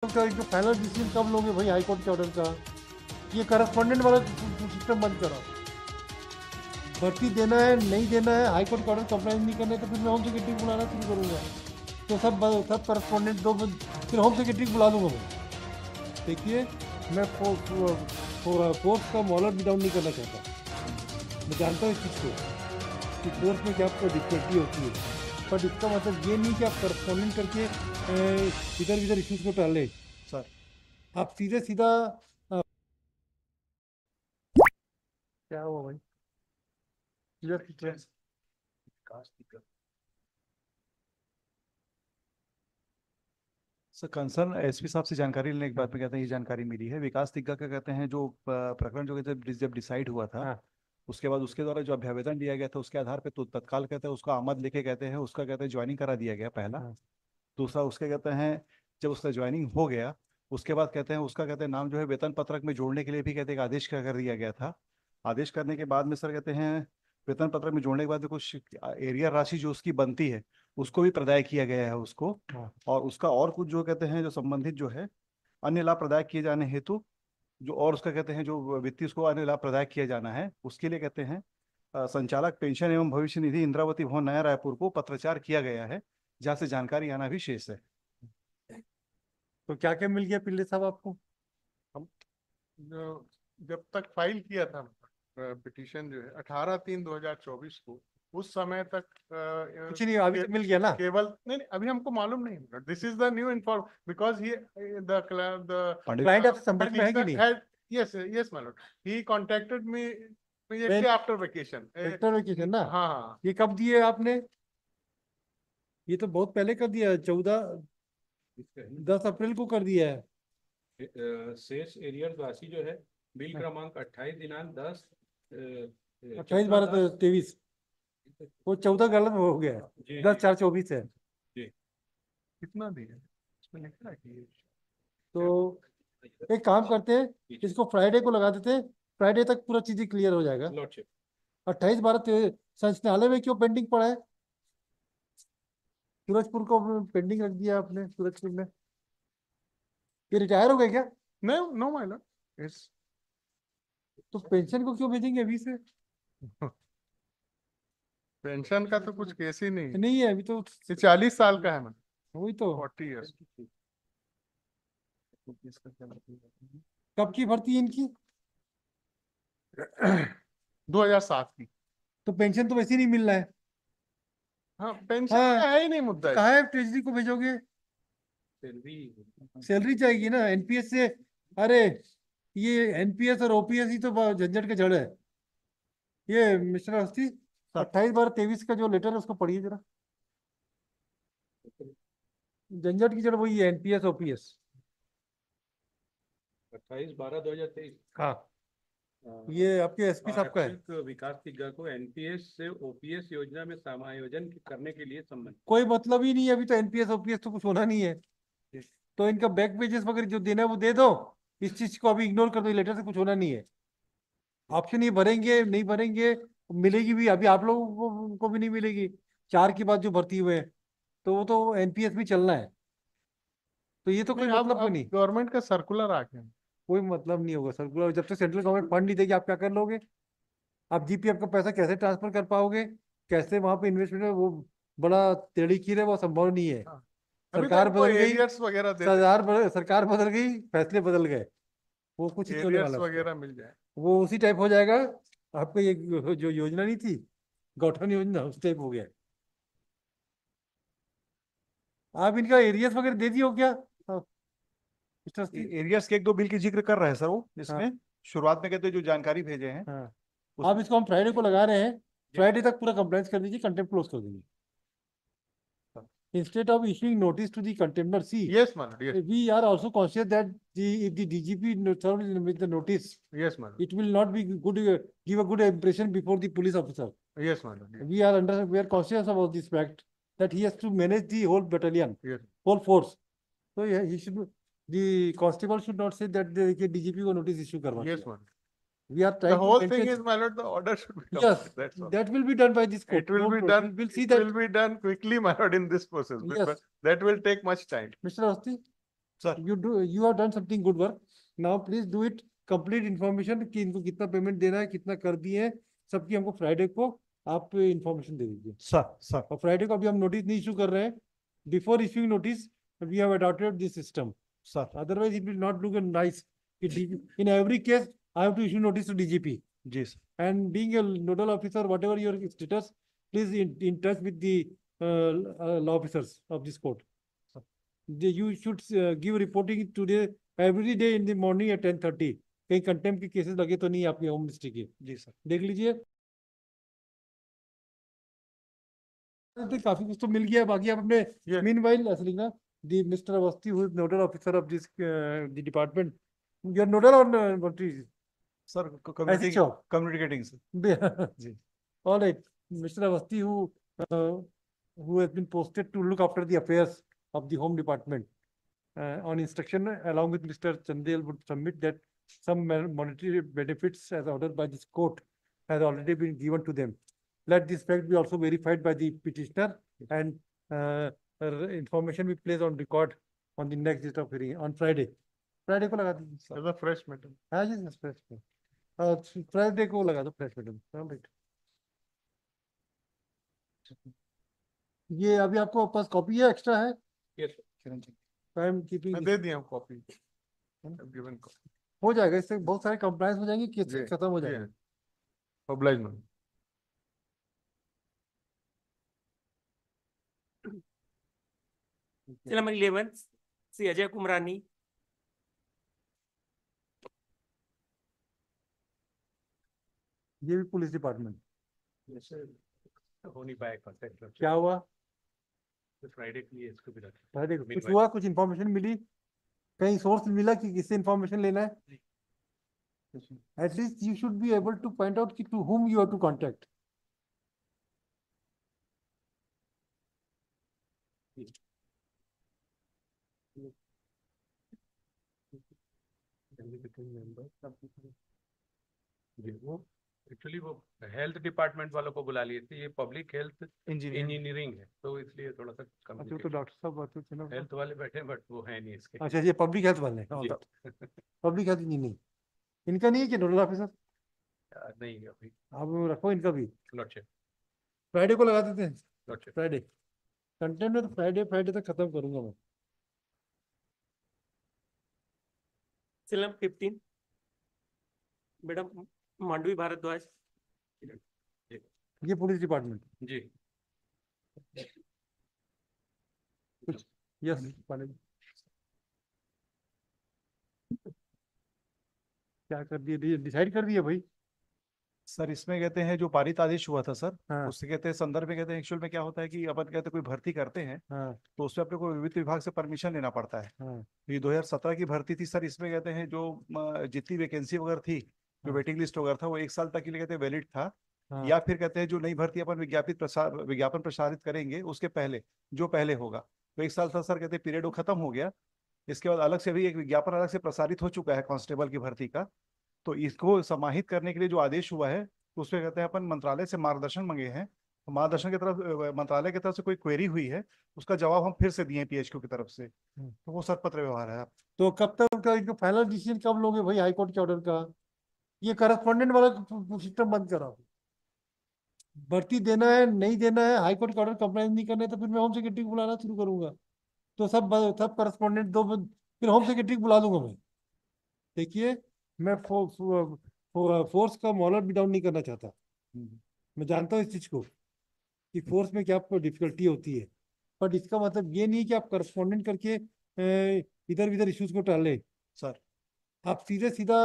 का एक final decision कब लोगे भाई हाई कोर्ट के ऑर्डर का? ये करस्पॉन्डेंट वाला सिस्टम बंद करो। भर्ती देना है नहीं देना है, हाई कोर्ट के ऑर्डर कंप्लाइंट नहीं करना है तो फिर मैं होम सेक्रेटरी बुलाना शुरू करूंगा। तो सब करस्पॉन्डेंट दो, फिर होम सेक्रेटरी बुला दूंगा मैं। देखिए, मैं फोर्स का मॉडल भी डाउन नहीं करना चाहता। मैं जानता हूँ इस चीज़ को कि फोर्स में क्या डिफिकल्टी होती है, बट इसका मतलब ये नहीं कि आप करस्पॉन्डेंट करके इधर इधर इश्यूज को टाल लें। सर आप सीधे सीधा क्या हुआ भाई? सर कंसर्न एसपी साहब से जानकारी लेने के बाद में कहते हैं ये जानकारी मिली है विकास तिग्गा का कहते हैं जो प्रकरण जो कहते हैं जब डिसाइड हुआ था हाँ उसके बाद उसके द्वारा जो अभ्यावेदन दिया गया था उसके आधार पे तो तत्काल कहते हैं उसका आमद लेके कहते हैं उसका कहते हैं ज्वाइनिंग करा दिया गया पहला। हाँ दूसरा उसके कहते हैं जब उसका ज्वाइनिंग हो गया उसके बाद कहते हैं उसका कहते हैं नाम जो है वेतन पत्रक में जोड़ने के लिए भी कहते हैं एक आदेश कर दिया गया था। आदेश करने के बाद में सर कहते हैं वेतन पत्रक में जोड़ने के बाद जो कुछ एरिया राशि जो उसकी बनती है उसको भी प्रदाय किया गया है उसको। हाँ और उसका और कुछ जो कहते हैं जो संबंधित जो है अन्य लाभ प्रदाय किए जाने हेतु जो और उसका कहते हैं जो वित्तीय उसको अन्य लाभ प्रदाय किया जाना है उसके लिए कहते हैं संचालक पेंशन एवं भविष्य निधि इंद्रावती भवन नया रायपुर को पत्राचार किया गया है जहाँ से जानकारी आना भी शेष है। तो क्या क्या मिल गया पिल्ले साहब आपको? हम जो जब तक फाइल किया था पिटीशन जो है 18/3/2024 को, उस समय तक कुछ नहीं, अभी तक मिल गया ना? केवल नहीं, अभी हमको मालूम नहीं। This is the new inform because he the Pandit client आपसे संपर्क में है कि नहीं? Yes yes my Lord, he contacted me When- after vacation. Vector vacation ना? हाँ हाँ, ये कब दिए आपने? ये तो बहुत पहले कर दिया, 10 अप्रैल को कर दिया है। शेष एरियर राशि जो है बिल क्रमांक 28 दिनांक 10 28/12/23। वो 14 गलत हो गया है, जी 10/4/24 है। कितना दिया इसमें लिखा है कि तो एक काम करते हैं, इसको फ्राइडे को लगा देते हैं, फ्राइडे तक पूरा चीजें क्लियर हो जाएगा। लॉर्डशिप 28/12 संचालय में क्यों पेंडिंग पड़ा है? सूरजपुर को पेंडिंग रख दिया आपने, सूरजपुर में। ये रिटायर हो गए क्या? No no my lord, it's तो पेंशन को क्यों भेजेंगे अभी से? पेंशन का तो कुछ केस ही नहीं। नहीं है अभी तो। ये 40 साल का है मैं, वही तो। 40 ईयर्स। कब की भर्ती है इनकी? 2007 की। तो पेंशन तो वैसे ही नहीं मिल रहा है। हाँ, पेंशन हाँ, का है ही नहीं मुद्दा। कहाँ है ट्रेजरी को भेजोगे? सैलरी चाहिए ना एनपीएस से। अरे, ये एनपीएस और ओपीएस ही तो झंझट के जड़ है। ये मिस्टर अवस्थी, 28/12/23 का जो लेटर है उसको पढ़िए जरा। झंझट की जड़ वही है, एनपीएस ओपीएस। 28/12/2023। हाँ, ये आपके एसपी साहब का है। आरक्षित विकास तिग्गा को एनपीएस से ओपीएस योजना में समायोजन करने के लिए संबंध। कोई मतलब ही नहीं है, अभी तो एनपीएस ओपीएस तो कुछ होना नहीं है। तो इनका बैक पेजेस वगैरह जो देना है वो दे दो। इस चीज को अभी इग्नोर कर दो, लेटर से कुछ होना नहीं है। ऑप्शन ये भरेंगे नहीं भरेंगे, मिलेगी भी अभी आप लोगों को भी नहीं मिलेगी। 4 के बाद जो भर्ती हुए हैं, तो वो तो एनपीएस में चलना है। तो ये तो कोई नहीं, मतलब अब नहीं। गवर्नमेंट का सर्कुलर आ गया। कोई मतलब नहीं होगा सर्कुलर, जब तक सेंट्रल गवर्नमेंट फंड नहीं देगी आप क्या कर लोगे? आप जीपीएफ का पैसा कैसे ट्रांसफर कर पाओगे? कैसे वहां पे इन्वेस्टमेंट है? वो बड़ा टेढ़ी खीर है, वो संभव नहीं है। हाँ, अभी तो सरकार हमको बदल गई, एरियर्स वगैरह देते, सरकार बदल गई, फैसले बदल गए, वो कुछ नहीं होने एरियर्स वाला। वगैरह मिल जाए। वो उसी टाइप हो जाएगा। आपको ये जो योजना नहीं थी, गौठन योजना, उस टाइप हो गया। आप इनका एरियस वगैरह दे दिए हो क्या? हाँ, मिस्टर अवस्थी? एरियर्स के एक दो बिल की जिक्र कर रहे हैं सर वो हाँ इसमें शुरुआत में कहते हैं जो जानकारी भेजे हैं हाँ। आप उसमें इसको हम फ्राइडे को लगा रहे हैं, फ्राइडे तक पूरा कंप्लेंट कर दीजिए, कंटेम्प्ट क्लोज कर दीजिए। Instead of issuing notice to the contender, see, yes madam, yes we are also conscious that if the DGP serves with the notice, yes madam, it will not be good, give a good impression before the police officer. Yes madam, We are conscious about this fact that he has to manage the whole battalion, yes whole force. So yeah, the constable should not say that the DGP को notice issue करवा yes दिया. Madam. We are The trying to whole thing maintain. is, my lord, the order should be Yes, complete, that's all. that will be done by this court. It will Don't be worry. done, We'll see it that. will be done quickly, my lord, in this process, Yes. but that will take much time. Mr. Awasthi, sir you have done something good work. Now please do it. Complete information कि इनको कितना payment देना है, कितना कर दिए हैं, सबकी हमको फ्राइडे को आप इंफॉर्मेशन दे दीजिए। सर और फ्राइडे को अभी हम नोटिस नहीं इशू कर रहे हैं। Before issuing notice we have adopted this system, sir otherwise it will not look nice. In every case I have to issue notice to DGP, ji sir, and being a nodal officer, whatever your status, please in touch with the law officers of this court. You should give reporting today every day in the morning at 10:30. कहीं contempt के cases लगे तो नहीं आपके home ministry के, जी sir. देख लीजिए। तो काफी कुछ तो मिल गया, बाकी आप अपने Yeah. meanwhile Asalina, the Mr. Awasthi, who is nodal officer of this the department, you are nodal or what is sir ऐसी job? Communicating sir. जी। All right, Mr. Awasthi, who has been posted to look after the affairs of the Home Department, on instruction, along with Mr. Chandel, would submit that some monetary benefits as ordered by this court has already been given to them. Let this fact be also verified by the petitioner, and information be placed on record on the next date of hearing on Friday. Friday को लगा दीजिए sir. As a fresh matter. हाँ जी, fresh में Friday को लगा दो, fresh madam. Right, ये अभी आपको पास कॉपी है, एक्स्ट्रा है? Yes, Kiran ji, I am keeping, मैं दे दिया हूँ कॉपी, गिवन कॉपी। हो जाएगा, इससे बहुत सारे कंप्लायंस हो जाएंगे, केस खत्म हो जाएगा। Oblige ma'am. Number 11 Shri Ajay Kumrani. ये भी पुलिस डिपार्टमेंट। जैसे हो नहीं पाया कॉन्टेक्ट। क्या हुआ तो फ्राइडे के लिए इसको भी रखें। फ्राइडे को? कुछ Meanwhile- हुआ, कुछ इन्फॉर्मेशन मिली, कहीं सोर्स मिला कि किससे इन्फॉर्मेशन लेना है? At least you should be able to point out कि to whom you have to contact. जी, वो एक्चुअली वो हेल्थ डिपार्टमेंट वालों को बुला लिए थे, ये पब्लिक हेल्थ इंजीनियरिंग है, तो इसलिए थोड़ा सा अच्छा, तो complicated। डॉक्टर साहब बात थे ना। हेल्थ वाले बैठे बट वो है नहीं इसके। अच्छा, ये पब्लिक हेल्थ वाले हैं। जी। पब्लिक हेल्थ इंजीनियरिंग इनका नहीं है कि नोडल ऑफिसर? नहीं अभी आप रखो इनका भी, नॉट श्योर, फ्राइडे को लगा देते हैं। Not sure. फ्राइडे कंटेंट में तो फ्राइडे तक खत्म करूंगा मैं। Number 15 madam Mandavi Bhardwaj. ये पुलिस डिपार्टमेंट। जी, यस, क्या कर दिए, डिसाइड कर दिया भाई? सर इसमें कहते हैं जो पारित आदेश हुआ था सर, हाँ उससे कहते हैं संदर्भ में कहते हैं एक्चुअल में क्या होता है कि अपन कहते हैं कोई भर्ती करते हैं हाँ तो उसमें अपने को वित्त विभाग से परमिशन लेना पड़ता है। हाँ तो ये 2017 की भर्ती थी सर, इसमें कहते हैं जो जितनी वैकेंसी वगैरह थी, जो हाँ। वेटिंग लिस्ट वगैरह था, वो 1 साल तक के लिए कहते हैं वैलिड था। हाँ। या फिर कहते हैं जो नई भर्ती अपन विज्ञापन प्रसारित करेंगे उसके पहले जो पहले होगा, तो 1 साल था सर, कहते हैं पीरियड वो खत्म हो गया। इसके बाद अलग से भी एक विज्ञापन अलग से प्रसारित हो चुका है कांस्टेबल की भर्ती का। तो इसको समाहित करने के लिए जो आदेश हुआ है, तो उसमें कहते हैं अपन मंत्रालय से मार्गदर्शन मांगे हैं। तो मार्गदर्शन की तरफ मंत्रालय की तरफ से कोई क्वेरी हुई है, उसका जवाब हम फिर से दिए पीएचक्यू की तरफ से, तो वो सरपत्र व्यवहार है। तो कब तक उनका इनको फाइनल डिसीजन कब लोगे भाई हाईकोर्ट के ऑर्डर का? ये करस्पॉन्डेंट वाला सिस्टम बंद कराओ। भर्ती देना है नहीं देना है, हाईकोर्ट का ऑर्डर कंप्लाइंस नहीं करना है, तो फिर मैं होम सेक्रेटरी को बुलाना शुरू करूंगा। तो सब करस्पॉन्डेंट दो, फिर होम सेक्रेटरी को बुला दूंगा मैं। देखिए, मैं फोर्स का मॉडल भी डाउन नहीं करना चाहता। मैं जानता हूँ इस चीज को कि फोर्स में क्या डिफिकल्टी होती है, बट इसका मतलब ये नहीं कि आप करस्पॉन्डेंट करके इधर उधर इश्यूज को टालें। सर आप सीधे सीधा